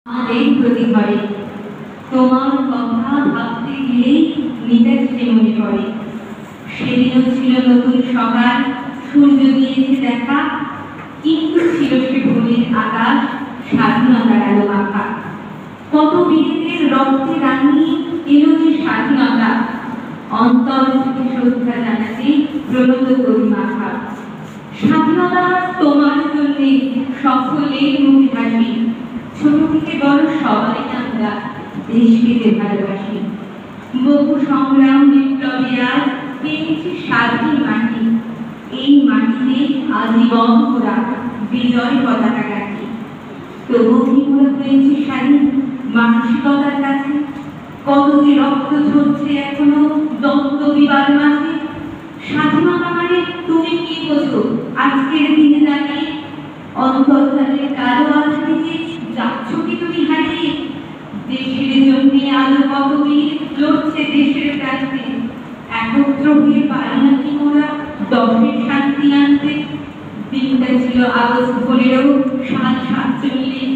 আমাদের প্রতি ঘরে তোমার কথা ভাবতে গেলেই নিতাচ্ছে মনে পড়ে। সেদিনও ছিল নতুন সকাল, সূর্য দিয়েছে দেখা, কিন্তু ছিল সে ভোরের আকাশ স্বাধীনতার আলো মাখা। কত বীরের রক্তে রাঙিয়ে এলো যে স্বাধীনতা, অন্তর থেকে শ্রদ্ধা জানাতে প্রণত করি মাথা। স্বাধীনতা তোমার জন্য সকলের মুখে হাসি, ছোট থেকে বড় সবাই আমরা দেশকে ভালোবাসি। বহু সংগ্রাম বিপ্লবী আজ পেয়েছি স্বাধীন মাটি, এই মাটিতে আজীবন ওরা বিজয় পতাকা রাখি। তবুও কি মোরা হয়েছে স্বাধীন মানসিকতার কাছে? কত যে রক্ত ঝরছে এখনো দ্বন্দ্ব বিবাদ মাঝে। স্বাধীনতা মানে তুমি কি বোঝো আজকের দিনে দাঁড়িয়ে? অন্তর্ধানের কালো আধারে যাচ্ছ কি তুমি হারিয়ে? দেশের জন্য আলো কত বীর লড়ছে দেশের প্রান্তে, একত্র হয়ে পারি নাকি মোরা দশের শান্তি আনতে? দিনটা ছিল আগস্ট 15 সাল 47।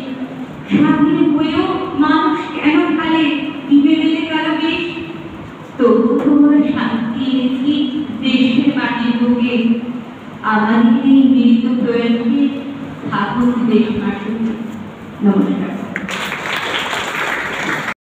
স্বাধীন হয়েও মানুষ কেন খালে ডুবে দিলে কালো বেশ? তবু তোমরা শান্তি এনেছি দেশের মাটির বুকে। আমাদের এই মৃত প্রয়াসে থাকুক দেশ মাসুক। নমস্কার।